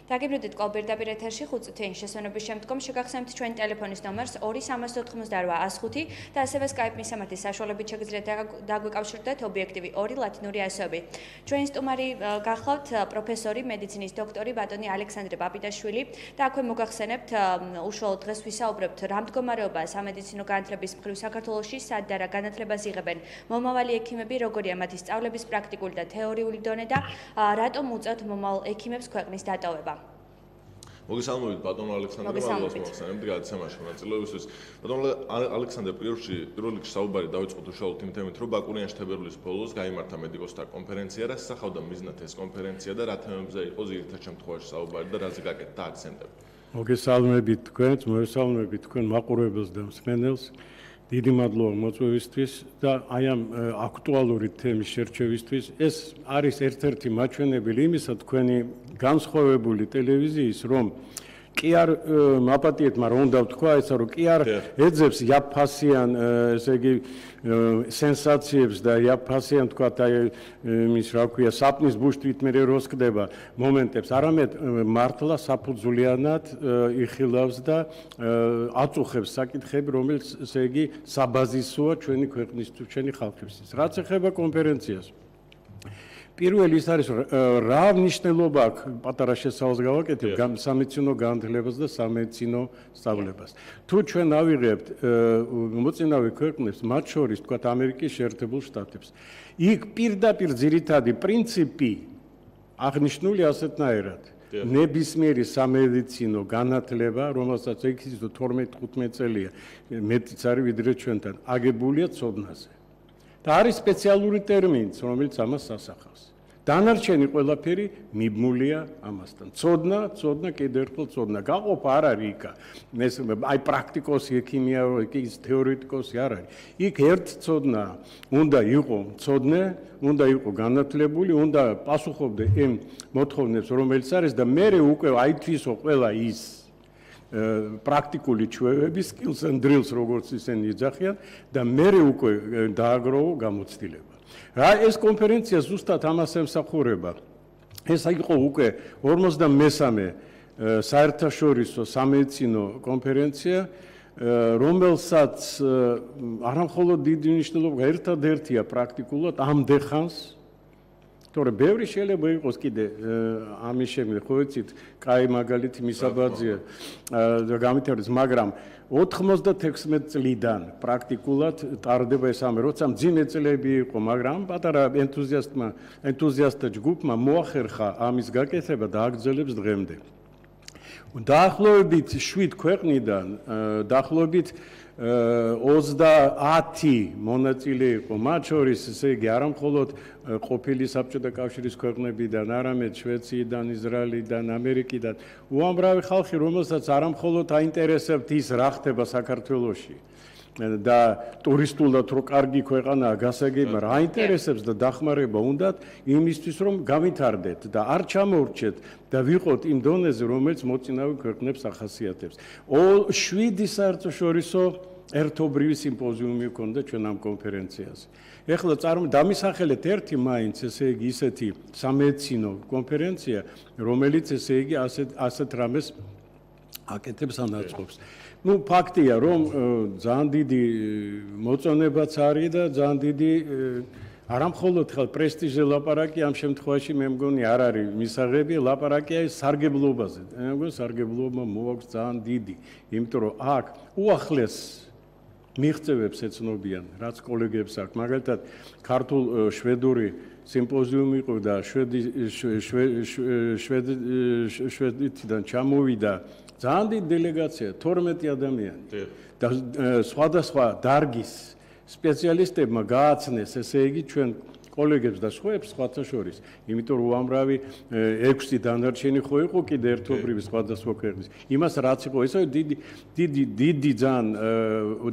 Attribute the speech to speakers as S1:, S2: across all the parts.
S1: დაგიბრუნდით კოლბირდაპირ ეთერში 5 თვენის შესვენების შემდგომ შეგახსენებთ ჩვენი ტელეფონის ნომერს 2388 და ასევე Skype მისამართის საშუალებით შეგიძლიათ დაგვიკავშირდეთ ობიექტივი 2 ლათინური ასოები. ჩვენი სტუმარი გახლავთ პროფესორი, მედიცინის დოქტორი ბატონი ალექსანდრე პაპიტაშვილი და აქვე მოგახსენებთ უშუალოდ დღეს ვისაუბრებთ რა მდგომარეობაა სამედიცინო განათლების მხრივ საქართველოში, სად და რა განათლებას იღებენ მომავალი ექიმები, როგორია მათი სწავლების პრაქტიკული და თეორიული დონე და რატომ უწევთ მომავალ ექიმებს ქვეყნის დატოვება.
S2: მოგესალმებით ბატონო ალექსანდრე, მადლობას მოახსენებთ გადაცემაში მონაწილეობისთვის. ბატონო ალექსანდრე, პირველ რიგში საუბარი დავიწყოთ უშუალოდ იმ თემით, რომ ბაკურიანში თებერვლის ბოლოს გაიმართა медиковთა კონფერენცია, რა სახავდა მიზნად ეს კონფერენცია და რა თემებზე იყო ძირითად შემთხვევაში საუბარი და რაზე გაკეთდა აქცენტები.
S3: მოგესალმებით თქვენს, მოგესალმებით თქვენ მაყურებელს და მსმენელს. დიდი მადლობა მოწვევისთვის და აი ამ აქტუალური თემის შერჩევისთვის. ეს არის ერთ-ერთი მაჩვენებელი იმისა თქვენი განსხვავებული ტელევიზიის, რომ კი არ მაპატიეთ, მაგრამ უნდა ვთქვა ესა, რომ კი არ ეძებს იაფფასიან, ესე იგი სენსაციებს და იაფფასიან თქვა აი იმის რა ქვია, საპნის ბუშტით მე როს ხდება მომენტებს, არამედ მართლა საფუძვლიანად იხილავს და აწუხებს საკითხები, რომელიც ესე იგი საბაზისოა ჩვენი ქვეყნისთვის, ჩვენი ხალხისთვის. რაც ეხება კონფერენციას. პირველი ის არის რა მნიშვნელობა აქვს პატარა შესავალს გავაკეთებ სამედიცინო განათლებას და სამედიცინო სწავლებას. თუ ჩვენ ავიღებთ მოწინავე ქვეყნებს, მათ შორის თქვა ამერიკის შეერთებულ შტატებს, იქ პირდაპირ ძირითადი პრინციპი აღნიშნული ასეთნაირად. ნებისმიერი სამედიცინო განათლება, რომელსაც იქ 12-15 წელია, მეტიც არის ვიდრე ჩვენთან, აგებულია ცოდნაზე. და არის სპეციალური ტერმინიც, რომელიც ამას ასახავს. დანარჩენი ყველაფერი მიბმულია ამასთან. ცოდნა, კიდევ ერთხელ ცოდნა. გაყოფა არ არის იქა. ეს აი პრაქტიკოსი ექიმია, ის თეორეტიკოსი არ არის. იქ ერთ ცოდნა უნდა იყო ცოდნე, უნდა იყო განათლებული, უნდა პასუხობდე იმ მოთხოვნებს, რომელიც არის და მე უკვე აითვისო ყველა ის პრაქტიკული ჩვევები, skills and drills, როგორც ისინი იძახიან და მე უკვე დააგროვო გამოცდილება. რა ეს კონფერენცია ზუსტად ამას ემსახურება. ეს იყო უკვე 53-მე საერთაშორისო სამედიცინო კონფერენცია, რომელსაც არამხოლოდ დიდი მნიშვნელობა, ერთადერთია პრაქტიკულად ამდეხანს. თორე ბევრი შეიძლება იყოს კიდე ამის შემდეგ, ხო ვიცით, კაი მაგალითი მისაბაძია და გამითარდეს, მაგრამ 96 წლიდან პრაქტიკულად ტარდება ეს ამი, როცა მძიმე წლები იყო, მაგრამ პატარა ენთუზიასტთა ჯგუფმა მოახერხა ამის გაკეთება და აგრძელებს დღემდე. დაახლოებით 7 ქვეყნიდან, დაახლოებით 30 მონაწილე იყო, მათ შორის ესე იგი არამხოლოდ ყოფილი საბჭოთა კავშირის ქვეყნებიდან, არამედ შვეციიდან, ისრაელიდან, ამერიკიდან, უამრავი ხალხი, რომელსაც არამხოლოდ აინტერესებთ ის, რა ხდება საქართველოში და ტურისტულად რო კარგი ქვეყანაა გასაგები, მაგრამ აინტერესებს და დახმარება უნდათ იმისთვის, რომ გავითარდეთ და არ ჩამოვრჩეთ და ვიყოთ იმ დონეზე, რომელიც მოწინავე ქვეყნებს ახასიათებს. 7 საერთაშორისო ერთობრივი სიმპოზიუმი ჰქონდა ჩვენ ამ კონფერენციაზე. ეხლა დამისახელეთ ერთი მაინც, ესე იგი ისეთი სამედიცინო კონფერენცია, რომელიც ესე იგი ასეთ რამეს აკეთებს ანაწყობს. ფაქტია, რომ ძალიან დიდი მოწონებაც არის და ძალიან დიდი არამხოლოდ პრესტიჟზე ლაპარაკი ამ შემთხვევაში მე მგონი არ არის მისაღები, ლაპარაკია სარგებლობაზე. მე მგონი სარგებლობა მოაქვს ძალიან დიდი, იმიტომ რომ აქ უახლეს მიღწევებს ეცნობიან, რაც კოლეგებს აქვს. მაგალითად, ქართულ-შვედური სიმპოზიუმი იყო და შვედეთიდან ჩამოვიდა ძალიან დიდი დელეგაცია, 12 ადამიანი. და სხვადასხვა დარგის სპეციალისტებმა გააცნეს, ესე იგი, ჩვენ კოლეგებს და სხვაებს სხვათა შორის, იმიტომ რომ უამრავი 6 დანარჩენი ხო იყო კიდე ერთობრივი სხვადასხვა ქვეყნის. იმას რაც იყო, ესა დიდი ძალიან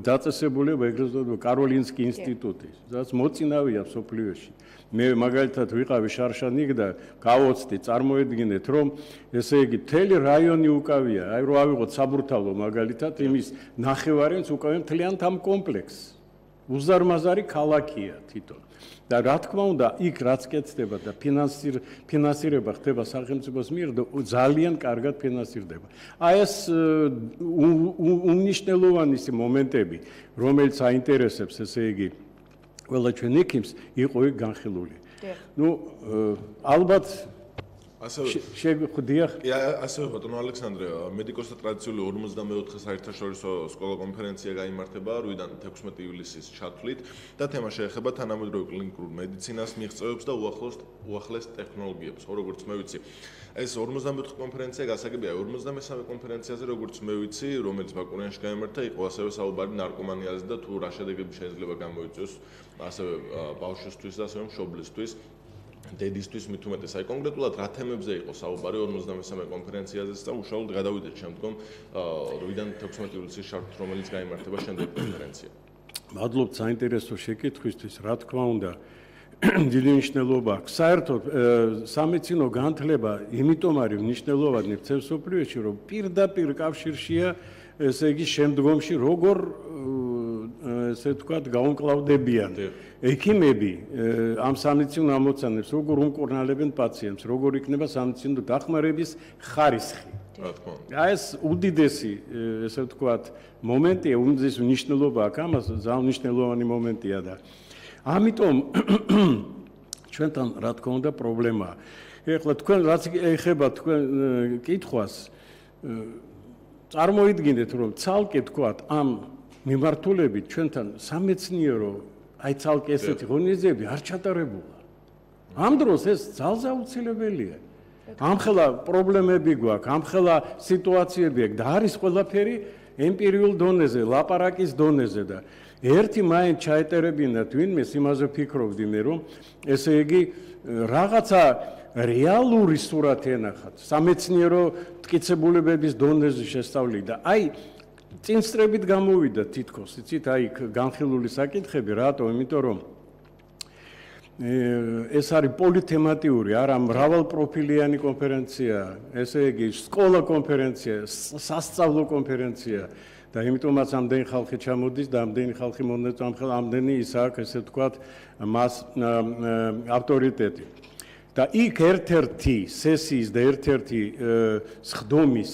S3: დაწესებულება ეგრეთ კაროლინსკი ინსტიტუტი, რაც მოწინავეა სოფლიოში. მე მაგალითად ვიყავი შარშანიკ და გავოცდი, წარმოედგინეთ, რომ ესე იგი მთელი რაიონი უკავია, აი რო ავიღოთ საბურთალო მაგალითად, იმის ნახევარიც უკავია მთლიანად ამ კომპლექსს. უზარმაზარი ქალაქია თვითონ. და რა თქმა უნდა, იქ რაც კეთდება და ფინანსირება ხდება სახელმწიფოს მიერ და ძალიან კარგად ფინანსირდება. აი ეს უმნიშვნელოვანი მომენტები, რომელიც აინტერესებს, ესე იგი, ყველა ჩვენ ექიმს, იყო იქ განხილული. ნუ ალბათ შეგვიხდიახ.
S2: ასევე ბატონო ალექსანდრე, მედიკოსთა ტრადიციული 54 საერთაშორისო სკოლა კონფერენცია გაიმართება 8-დან 16 ივლისის ჩათვლით და თემა შეეხება თანამედროვე კლინიკურ მედიცინას, მიღწევებს და უახლეს ტექნოლოგიებს. როგორც მე ვიცი, ეს 54 კონფერენცია გასაგებია 53 კონფერენციაზე, როგორც მე ვიცი, რომელიც ბაკურიანში გაიმართა, იყო ასევე საუბარი ნარკომანიაზე და თუ რა შედეგები შეიძლება გამოიწვიოს ასევე ბავშვისთვის და ასევე მშობლისთვის. დედისთვის მით უმეტეს აი კონკრეტულად რა თემებზე იყო საუბარი 53 კონფერენციაზე და უშუალოდ გადავიდეთ შემდგომ 8-დან 16 ივლისის ჩათვლით, რომელიც გაიმართება შემდეგი კონფერენცია.
S3: მადლობთ საინტერესო შეკითხვისთვის, რა თქმა უნდა, დიდი მნიშვნელობა აქვს. საერთოდ სამედიცინო განათლება იმიტომ არის მნიშვნელოვანი მსოფლიოში, რომ პირდაპირ კავშირშია, ესე იგი, შემდგომში როგორ ესე ვთქვათ, გაუმკლავდებიან ექიმები ამ სამედიცინო ამოცანებს, როგორ უმკურნალებენ პაციენტს, როგორ იქნება სამედიცინო დახმარების ხარისხი. აი ეს უდიდესი, ესე ვთქვათ, მომენტია, უდიდესი მნიშვნელობა აქვს ამას, ძალიან მნიშვნელოვანი მომენტია და ამიტომ ჩვენთან რა თქმა უნდა პრობლემაა. ეხლა თქვენ რაც ეხება თქვენ კითხვას, წარმოიდგინეთ, რომ ცალკე თქვათ ამ მიმართულებით ჩვენთან სამეცნიერო აი ცალკე ესეთი ღონისძიებები არ ჩატარებულა. ამ დროს ეს ძალზე აუცილებელია. ამხელა პრობლემები გვაქვს, ამხელა სიტუაციები აქვს და არის ყველაფერი ემპირიულ დონეზე, ლაპარაკის დონეზე და ერთი მაინც ჩაეტარებინათ ვინმე იმაზე ფიქრობდი მე, რომ ესე იგი რაღაცა რეალური სურათი ენახათ, სამეცნიერო მტკიცებულებების დონეზე შესწავლი და აი წინსწრებით გამოვიდა თითქოს, იცით, აი განხილული საკითხები, რატო? იმიტომ რომ ეს არის პოლითემატიური, არა მრავალპროფილიანი კონფერენცია, ესე იგი სკოლა კონფერენცია, სასწავლო კონფერენცია და იმიტომაც ამდენი ხალხი ჩამოდის და ამდენი ხალხი მონაწილეობს, ამდენი ის აქვს, ესე ვთქვათ, მას ავტორიტეტი. და იქ ერთ-ერთი სესიის და ერთ-ერთი სხდომის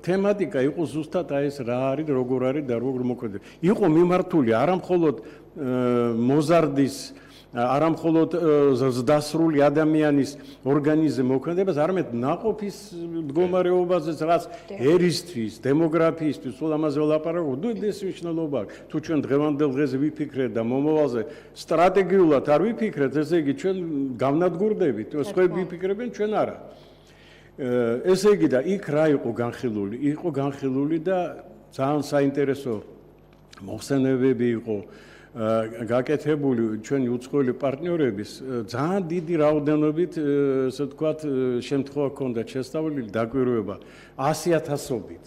S3: თემატიკა იყო ზუსტად აი ეს რა არის, როგორ არის და როგორ მოქმედებს. იყო მიმართული არა მხოლოდ მოზარდის, არა მხოლოდ ზრდასრული ადამიანის ორგანიზმზე მოქმედებას, არამედ ნაყოფის მდგომარეობაზეც, რაც ერისთვის, დემოგრაფიისთვის, სულ ამაზე ვლაპარაკობ. ეს მნიშვნელობა აქვს. თუ ჩვენ დღევანდელ დღეზე ვიფიქრეთ და მომავალზე სტრატეგიულად არ ვიფიქრეთ, ესე იგი ჩვენ გავნადგურდებით, სხვაები ვიფიქრებენ, ჩვენ არა. ესე იგი და იქ რა იყო განხილული? იყო განხილული და ძალიან საინტერესო მოხსენებები იყო გაკეთებული ჩვენი უცხოელი პარტნიორების ძალიან დიდი რაოდენობით, ასე ვთქვათ, შემთხვევა ჰქონდა შესწავლილი დაკვირვება 100,000-ობით.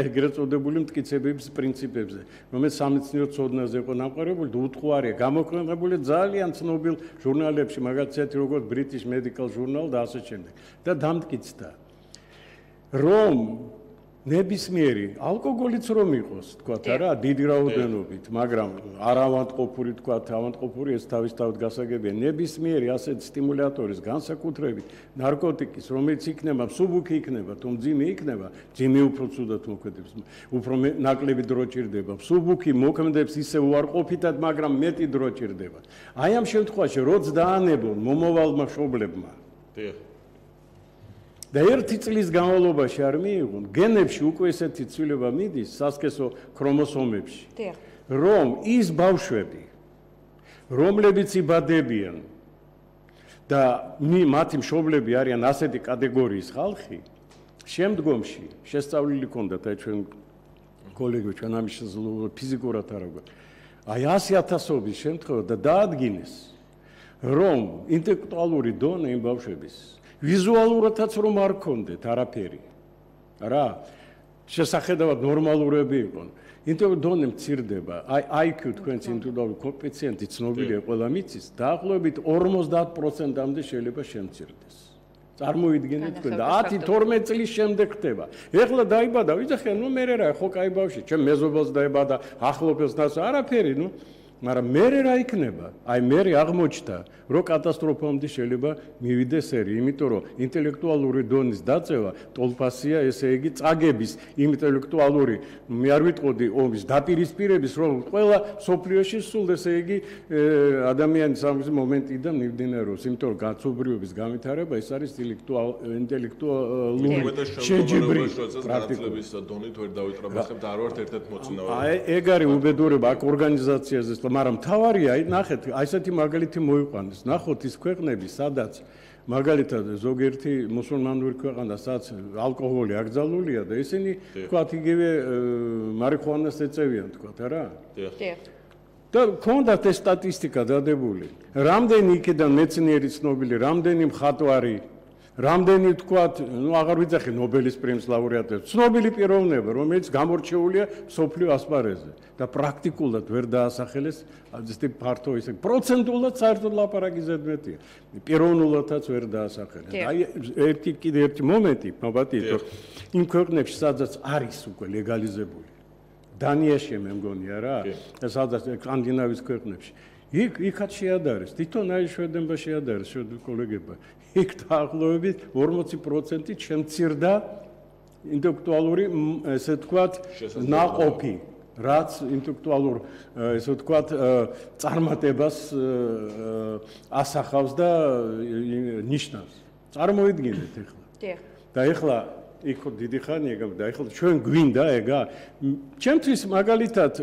S3: ეგრეთ წოდებული მტკიცებების პრინციპებზე, რომელიც სამეცნიერო ცოდნაზე იყო დამყარებული და უთხوارია, გამოქვეყნებული ძალიან ცნობილ ჟურნალებში, მაგალითად როგორც British Medical Journal და ასე შემდეგ. და დამტკიცდა, რომ ნებისმიერი ალკოგოლიც რომ იყოს, თქვათ არა, დიდი რაოდენობით, მაგრამ არ ავადმყოფური, თქვათ, ავადმყოფური ეს თავისთავად გასაგებია. ნებისმიერი ასეთ სტიმულატორის განსაკუთრებით ნარკოტიკის, რომელიც იქნება, მსუბუქი იქნება, თუ მძიმე იქნება, მძიმე უფრო ცუდად მოქმედებს, უფრო ნაკლები დრო ჭირდება. მსუბუქი მოქმედებს ისე უარყოფითად, მაგრამ მეტი დრო ჭირდება. აი ამ შემთხვევაში როც დაანებონ მომავალმა მშობლებმა. და ერთი წლის განმავლობაში არ მიიღონ, გენებში უკვე ესეთი ცვლილება მიდის სასქესო ქრომოსომებში, რომ ის ბავშვები, რომლებიც იბადებიან და მათი მშობლები არიან ასეთი კატეგორიის ხალხი, შემდგომში შესწავლილი ქონდათ აი ჩვენ კოლეგები, ჩვენ ამის ფიზიკურად არა გვაქვს. აი 100,000-ობის შემთხვევა და დაადგინეს, რომ ინტელექტუალური დონე იმ ბავშვების ვიზუალურადაც რომ არ ქონდეთ არაფერი. რა? შესახედავად ნორმალურები იყვნენ. ინტელექტუალური დონე მცირდება. აი IQ თქვენს ინტელექტუალური კოეფიციენტი ცნობილია ყველა მიცის, დაახლოებით 50%-მდე შეიძლება შემცირდეს. წარმოიდგინეთ თქვენ და 10-12 წლის შემდეგ ხდება. ეხლა დაიბადა, ვიძახე, ნუ მე რა, ხო კაი ბავშვი, ჩემ მეზობელს დაიბადა, ახლობელს და არაფერი, ნუ მაგრამ მე რა იქნება? აი მე აღმოჩნდა, რომ კატასტროფამდე შეიძლება მივიდეს ერი, იმიტომ რომ ინტელექტუალური დონის დაწევა ტოლფასია, ესე იგი წაგების ინტელექტუალური, მე არ ვიტყოდი ომის დაპირისპირების, რომ ყველა სოფლიოში სულ ესე იგი ადამიანის ამის მომენტიდან მივდინარეობს, იმიტომ რომ გაცობრიობის განვითარება ეს არის ინტელექტუალური შეჯიბრი
S2: პრაქტიკების დონით ვერ დავიტრაბახებ და არ ვართ ერთ-ერთ მოწინავე.
S3: აი ეგ არის უბედურება აქ ორგანიზაციაზე, მაგრამ თავარია, ნახეთ, აი ესეთი მაგალითი მოიყვანეს. ნახოთ ის ქვეყნები, სადაც მაგალითად ზოგიერთი მუსულმანური ქვეყანა, სადაც ალკოჰოლი აკრძალულია და ისინი თქვათ იგივე მარიხუანას ეწევიან, თქვათ, არა?
S1: დიახ.
S3: და ქონდათ ეს სტატისტიკა დადებული. რამდენი იქიდან მეცნიერი ცნობილი, რამდენი მხატვარი, რამდენი თქვათ, ნუ აღარ ვიძახი ნობელის პრემიის ლაურეატებს, ცნობილი პიროვნება, რომელიც გამორჩეულია მსოფლიო ასპარეზზე და პრაქტიკულად ვერ დაასახელეს, ასე ფართო ისე პროცენტულად საერთოდ ლაპარაკი ზედმეტია. პიროვნულადაც ვერ დაასახელეს. აი ერთი მომენტი, მოვატიტო, იმ ქვეყნებში, სადაც არის უკვე ლეგალიზებული. დანიაში მე მგონია რა, სადაც სკანდინავიის ქვეყნებში. იქაც შეადარეს, თვითონ აი შვედეთმა შეადარეს, შვედურ კოლეგებმა. იქ დაახლოებით 40% შემცირდა ინტელექტუალური, ესე ვთქვათ, ნაყოფი, რაც ინტელექტუალურ, ესე ვთქვათ, წარმატებას ასახავს და ნიშნავს. წარმოიდგინეთ ეხლა.
S1: დიახ.
S3: და ეხლა იქ დიდი ხანია და ეხლა ჩვენ გვინდა ეგა. ჩემთვის მაგალითად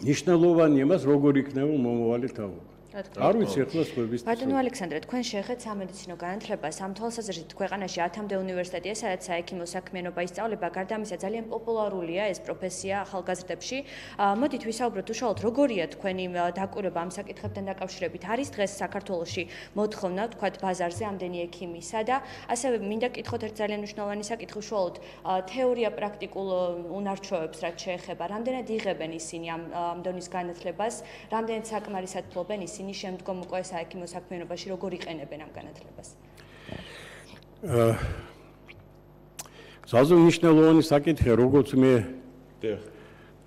S3: ნიშნულოვანი იმას როგორ იქნება მომავალი თაობა. არ ვიცი ახლა სხვების.
S1: ბატონო ალექსანდრე, თქვენ შეეხეთ სამედიცინო განათლებას, ამ თვალსაზრისით ქვეყანაში 10-მდე უნივერსიტეტია, სადაც საექიმო საქმიანობა ისწავლება, გარდა ამისა ძალიან პოპულარულია ეს პროფესია ახალგაზრდებში. მოდით ვისაუბროთ უშუალოდ როგორია თქვენი დაკვირვება ამ საკითხებთან დაკავშირებით. არის დღეს საქართველოში მოთხოვნა, თქვათ, ბაზარზე ამდენი ექიმისა და ასევე მინდა კითხოთ ერთ ძალიან მნიშვნელოვანი საკითხი უშუალოდ თეორია პრაქტიკულ უნარჩვევებს რაც შეეხება. რამდენად იღებენ ისინი ამ დონის განათლებას, რამდენად საკმარისად ფლობენ ისინი შემდგომ უკვე საექიმო საქმიანობაში როგორ იყენებენ ამ განათლებას?
S3: ზოგადად მნიშვნელოვანი საკითხია, როგორც მე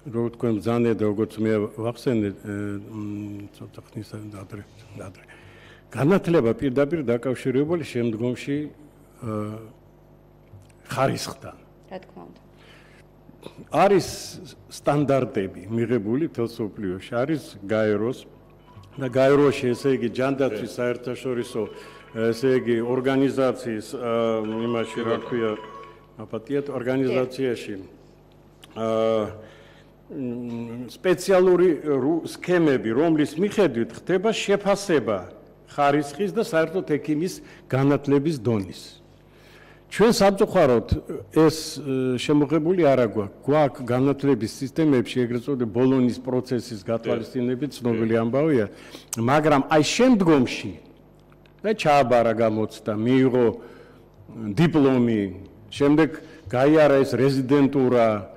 S3: როგორც თქვენ ბრძანეთ, როგორც მე ვახსენე ცოტა ხნის ადრე. განათლება პირდაპირ დაკავშირებული შემდგომში ხარისხთან.
S1: რა თქმა უნდა.
S3: არის სტანდარტები მიღებული მთელ სოფლიოში, არის გაეროს და გაეროში, ესე იგი ჯანდაცვის საერთაშორისო, ესე იგი ორგანიზაციის იმაში რა ქვია, აპატიათ ორგანიზაციაში სპეციალური სქემები, რომლის მიხედვით ხდება შეფასება ხარისხის და საერთოდ ექიმის განათლების დონის. ჩვენ სამწუხაროდ ეს შემოღებული არა გვაქვს განათლების სისტემებში, ეგრეთ წოდებული ბოლონის პროცესის გათვალისწინებით ცნობილი ამბავია, მაგრამ აი შემდგომში და ჩააბარა გამოცდა, მიიღო დიპლომი, შემდეგ გაიარა ეს რეზიდენტურა,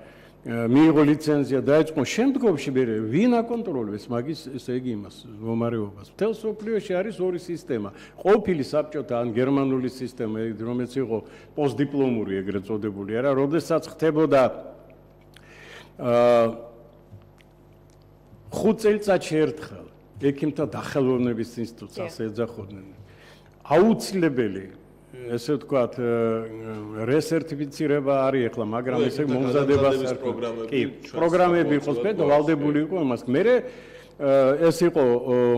S3: მიიღო ლიცენზია, დაიწყო შემდგომში მე ვინ აკონტროლებს მაგის, ესე იგი იმას მომარეობას. მთელ სოფლიოში არის ორი სისტემა. ყოფილი საბჭოთა ან გერმანული სისტემა, რომელიც იყო პოსტდიპლომური ეგრეთ წოდებული, არა, როდესაც ხდებოდა 5 წელიწადში ერთხელ ექიმთა დახელოვნების ინსტიტუტს ასე ეძახოდნენ. აუცილებელი ესე ვთქვათ, რესერტიფიცირება არის ახლა, მაგრამ ესე მომზადებას პროგრამები იყოს და ვალდებული იყო იმას. მე ეს იყო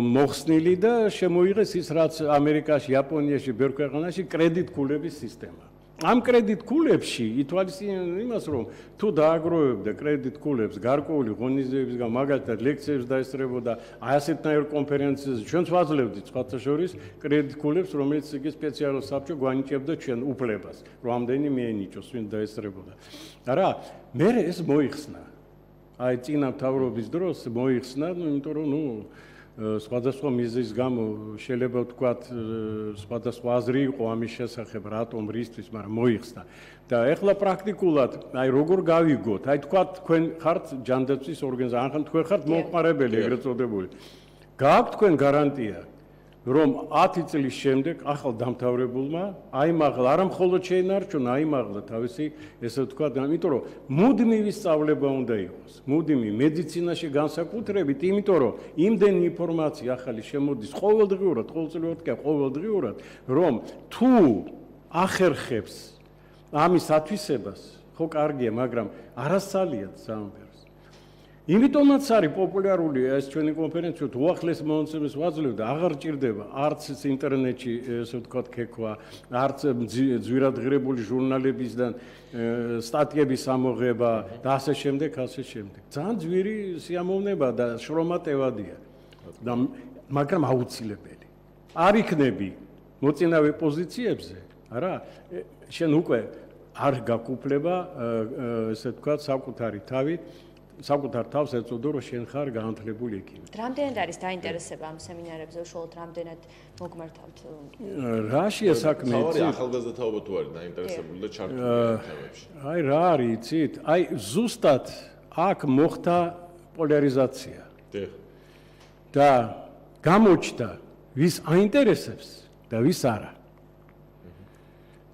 S3: მოხსნილი და შემოიღეს ის, რაც ამერიკაში, იაპონიაში, ბევრ ქვეყანაში კრედიტ-ქულების სისტემა. ამ კრედიტ-ქულებში ითვალისწინებენ იმას, რომ თუ დააგროვებდა კრედიტ-ქულებს გარკვეული ღონისძიებების გამო, მაგალითად ლექციებს დაესწრებოდა, აი ასეთნაირ კონფერენციაზე ჩვენც ვაძლევდით სხვათა შორის კრედიტ-ქულებს, რომელიც იგი სპეციალურ საბჭო გვანიჭებდა ჩვენ უფლებას, რომ ამდენი მიენიჭოს, ვინ დაესწრებოდა. არა, მე ეს მოიხსნა. აი წინა მთავრობის დროს მოიხსნა, იმიტომ რომ სხვადასხვა მიზეზის გამო შეიძლება ვთქვათ, სხვადასხვა აზრი იყო ამის შესახებ, რატომ, რისთვის, მაგრამ მოიხსნა. და ეხლა პრაქტიკულად, აი როგორ გავიგოთ, აი თქვათ, თქვენ ხართ ჯანდაცვის ორგანიზაცია, ან თქვენ ხართ მომხმარებელი, ეგრეთ წოდებული. გააქვთ თქვენ გარანტია, რომ 10 წლის შემდეგ ახალ დამთავრებულმა აიმაღლა არა მხოლოდ შეინარჩუნა, აიმაღლა თავისი, ესე ვთქვათ, იმიტომ რომ მუდმივი სწავლება უნდა იყოს. მუდმივი მედიცინაში განსაკუთრებით, იმიტომ რომ იმდენი ინფორმაცია ახალი შემოდის ყოველდღიურად, ყოველდღიურად, რომ თუ ახერხებს ამის ათვისებას, ხო კარგია, მაგრამ არასწალიათ სამბერს. იმიტომაც არის პოპულარული ეს ჩვენი კონფერენცია, თუ უახლეს მონაცემებს ვაძლევდა, აღარ ჭირდება არც ინტერნეტში, ესე ვთქვათ, ქექვა, არც ძვირადღირებული ჟურნალებისგან სტატიების ამოღება და ასე შემდეგ. ძალიან ძვირი სიამოვნება და შრომატევადია. მაგრამ აუცილებელი. არ იქნები მოწინავე პოზიციებზე, არა? შენ უკვე არ გაკუფლება, ესე ვთქვათ, საკუთარ თავს ეწოდო, რომ შენ ხარ განათლებული ექიმი.
S1: რამდენად არის დაინტერესება ამ სემინარებზე, უშუალოდ რამდენად მოგმართავთ?
S3: რაშია საქმე?
S2: თავი ახალგაზრდა თაობა თუ არის დაინტერესებული და ჩართული თემებში.
S3: აი რა არის, იცით? აი ზუსტად აქ მოხდა პოლარიზაცია. და გამოჩნდა ვის აინტერესებს და ვის არა.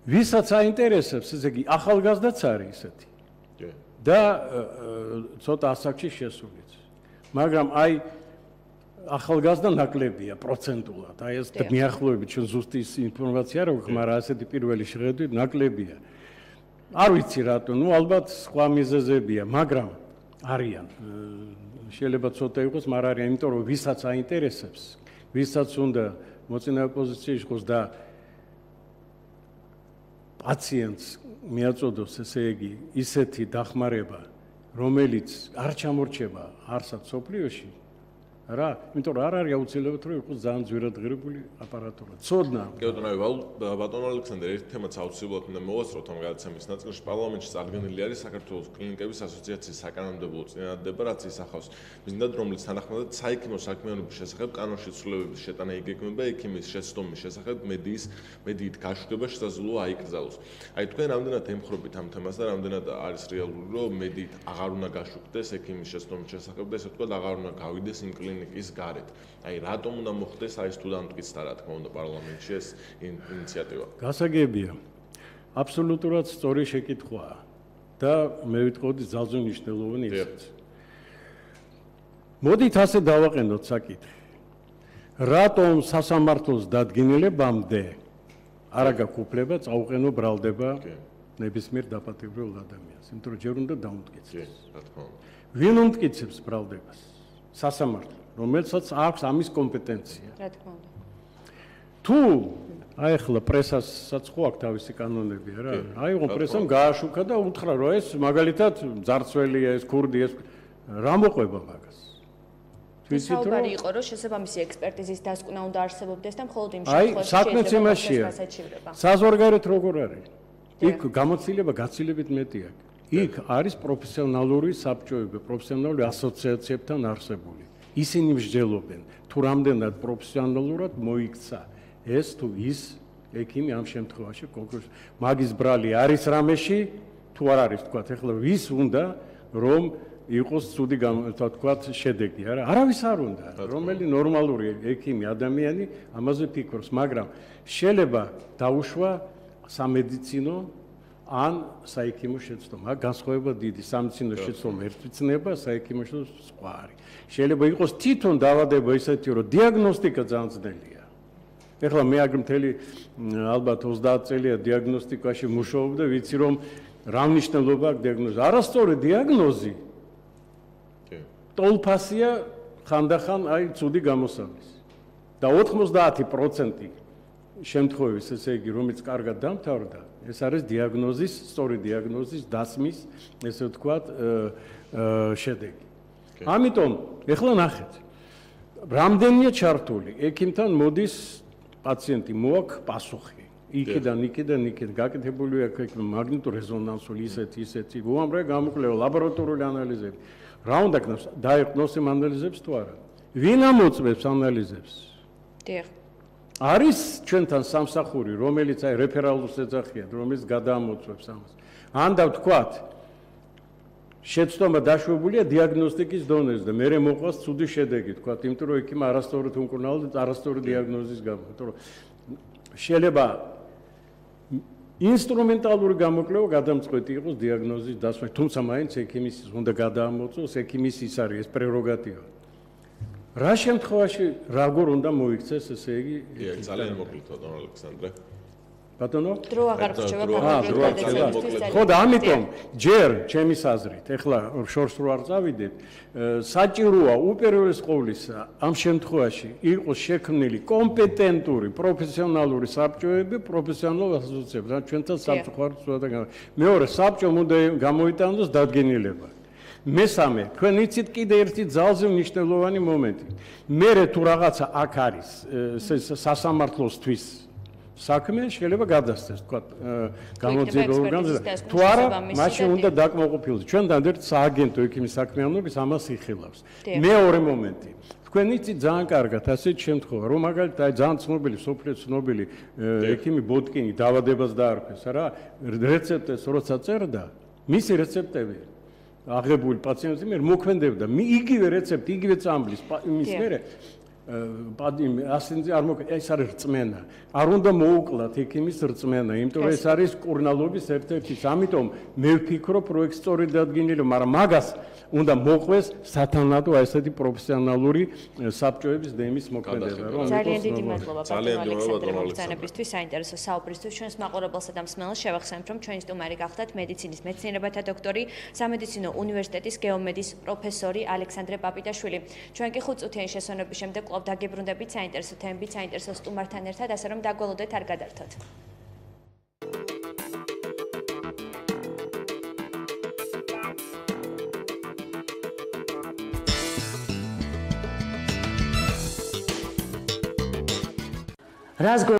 S3: ვისაც აინტერესებს, ესე იგი ახალგაზრდაც არის ესეთი. და ცოტა ასაკში შესულიც. მაგრამ აი ახალგაზრდა ნაკლებია პროცენტულად. აი ეს მიახლოებით ჩვენ ზუსტი ინფორმაცია არ გვაქვს, მაგრამ ასეთი პირველი შეხედვით ნაკლებია. არ ვიცი რატო, ალბათ სხვა მიზეზებია, მაგრამ არიან. შეიძლება ცოტა იყოს, მაგრამ არიან, იმიტომ რომ ვისაც აინტერესებს, ვისაც უნდა მოწინავე პოზიციაში იყოს და პაციენტს მიაწოდოს, ესე იგი, ისეთი დახმარება, რომელიც არ ჩამორჩება არსად სოფლიოში, რა, იმიტომ რომ არ არის აუცილებლად რომ იყოს ძალიან ძვირადღირებული აპარატურა. ცოდნა.
S2: ბატონო ალექსანდრე, ერთ თემაც აუცილებლად უნდა მოვასწროთ ამ გადაცემის ნაწილში. პარლამენტში წარდგენილი არის საქართველოს კლინიკების ასოციაციის საკანონმდებლო წინადადება, რაც ისახავს მიზნად, რომელიც თანახმადად საექიმო საქმიანობის შესახებ კანონში ცვლილებების შეტანა იგეგმება ექიმის შეცდომის შესახებ მედიით გაშვება შესაძლოა აიკრძალოს. აი თქვენ რამდენად ემხრობით ამ თემას და რამდენად არის რეალური, რომ მედიით აღარ უნდა გაშვებდეს ექიმის შეცდომის შესახებ და ესე ვთქვათ, აღარ უნდა გავიდეს იმ კლინიკის გარეთ. აი რატომ უნდა მოხდეს აი სტუდენტკიც და რა თქმა უნდა პარლამენტში ეს ინიციატივა.
S3: გასაგებია. აბსოლუტურად სწორი შეკითხვაა და მე ვიტყოდი ძალზე მნიშვნელოვანი ისიც. მოდით ასე დავაყენოთ საკითხი. რატომ სასამართლოს დადგენილებამდე არა გაკუფლება, წაუყენო ბრალდება ნებისმიერ დაპატიმრებულ ადამიანს, იმიტომ რომ ჯერ უნდა დაუმტკიცდეს.
S2: რა თქმა უნდა.
S3: ვინ უმტკიცებს ბრალდებას? სასამართლო, რომელსაც აქვს ამის კომპეტენცია.
S1: რა თქმა უნდა.
S3: თუ აი ახლა პრესაც ხო აქვს თავისი კანონები, რა. აიღო პრესამ გააშუქა და უთხრა, რომ ეს მაგალითად ძარცველია, ეს ქურდი, ეს რა მოყვება მაგას.
S1: საუბარი იყო, რომ შესაბამისი ექსპერტიზის დასკვნა უნდა არსებობდეს და მხოლოდ იმ
S3: შემთხვევაში საქმეც იმაშია. საზღვარგარეთ როგორ არის? იქ გამოცდილება გაცილებით მეტი აქვს. იქ არის პროფესიონალური საბჭოები, პროფესიონალური ასოციაციებთან არსებული. ისინი მსჯელობენ, თუ რამდენად პროფესიონალურად მოიქცა ეს თუ ის ექიმი ამ შემთხვევაში კონკრეტულად. მაგის ბრალი არის რამეში, თუ არ არის, თქვათ, ეხლა ვის უნდა რომ იყოს ცუდი თქვათ შედეგი, არა? არავის არ უნდა, რომელი ნორმალური ექიმი ადამიანი ამაზე ფიქრობს, მაგრამ შეიძლება დაუშვა სამედიცინო ან საექიმო შეცდომა. განსხვავება დიდი, სამედიცინო შეცდომა ერთვიცნება, საექიმო შეცდომა სხვა არის. შეიძლება იყოს თვითონ დაავადება ისეთი, რომ დიაგნოსტიკა ძალიან ძნელია. ეხლა მე აგ მთელი ალბათ 30 წელია დიაგნოსტიკაში მუშაობ და ვიცი რომ რა მნიშვნელობა აქვს დიაგნოზი. არასწორი დიაგნოზი ტოლფასია ხანდახან აი ცუდი გამოსავლის. და 90% შემთხვევის, ესე იგი, რომელიც კარგად დამთავრდა, ეს არის დიაგნოზის, სწორი დიაგნოზის დასმის, ესე ვთქვათ, შედეგი. ამიტომ, ეხლა ნახეთ, რამდენია ჩართული, ექიმთან მოდის პაციენტი, მოაქვს პასუხი. იქიდან გაკეთებული აქვს მაგნიტურეზონანსული ისეთი, უამრავი გამოკვლევა, ლაბორატორიული ანალიზები. რა უნდა ქნას, დაეყნოს იმ ანალიზებს თუ არა? ვინ ამოწმებს ანალიზებს?
S1: დიახ.
S3: არის ჩვენთან სამსახური, რომელიც აი რეფერალურს ეძახიან, რომელიც გადაამოწმებს ამას. ან და ვთქვათ, შეცდომა დაშვებულია დიაგნოსტიკის დონეზე და მე მოყვას ცუდი შედეგი, თქვა, იმიტომ რომ იქ არასწორად უმკურნალო და არასწორი დიაგნოზის გამო, იმიტომ რომ შეიძლება ინსტრუმენტალური გამოკლება გადამწყვეტი იყოს დიაგნოზის დასვაში, თუმცა მაინც ექიმის უნდა გადაამოწოს, ექიმის ის არის ეს პრეროგატივა. რა შემთხვევაში როგორ უნდა მოიქცეს, ესე იგი,
S2: ძალიან მოკლედ ბატონო ალექსანდრე.
S3: ბატონო?
S1: დრო აღარ გრჩება კონკრეტულად.
S3: ხო და ამიტომ ჯერ ჩემის აზრით, ეხლა შორს რო არ წავიდეთ, საჭიროა უპირველეს ყოვლისა ამ შემთხვევაში იყოს შექმნილი კომპეტენტური პროფესიონალური საბჭოები, პროფესიონალურ ასოციაციები, და ჩვენთან საბჭო ხარ სულადან. მეორე, საბჭომ უნდა გამოიტანოს დადგენილება. მესამე, თქვენ იცით კიდე ერთი ძალზე მნიშვნელოვანი მომენტი. მერე თუ რაღაცა აქ არის სასამართლოსთვის საქმე შეიძლება გადასცეს, თქვა, გამოძიებელ ორგანოზე. თუ არა, მაშინ უნდა დაკმაყოფილდეს. ჩვენთან ერთ სააგენტო ექიმის საქმიანობის ამას იხილავს. მეორე მომენტი. თქვენ იცით ძალიან კარგად ასეთ შემთხვევა, რომ მაგალითად აი ძალიან ცნობილი, სოფლიოს ცნობილი ექიმი ბოტკინი დაავადებას დაარქვეს, რა, რეცეპტებს როცა წერდა, მისი რეცეპტები აღებული პაციენტის მიერ მოქმედებდა იგივე რეცეპტი, იგივე წამბლის იმის მერე ასენზე არ ეს არის რწმენა. არ უნდა მოუკლათ ექიმის რწმენა, იმიტომ რომ ეს არის კურნალობის ერთ-ერთი. ამიტომ მე ვფიქრობ, რომ ეს სწორი დადგენილია, მაგრამ მაგას უნდა მოყვეს სათანადო ესეთი პროფესიონალური საბჭოების დემის მოქმედება.
S1: ძალიან დიდი მადლობა ბატონო ალექსანდრე მოგზაურობისთვის, საინტერესო საუბრისთვის. ჩვენს მაყურებელსა და მსმენელს შევახსენებთ, რომ ჩვენი სტუმარი გახდათ მედიცინის მეცნიერებათა დოქტორი, სამედიცინო უნივერსიტეტის გეომედის პროფესორი ალექსანდრე პაპიტაშვილი. ჩვენ კი 5 წუთიანი შესვენების შემდეგ კვლავ დაგებრუნდებით საინტერესო თემებით, საინტერესო სტუმართან ერთად, ასე რომ დაგველოდეთ, არ გადართოთ.
S4: რას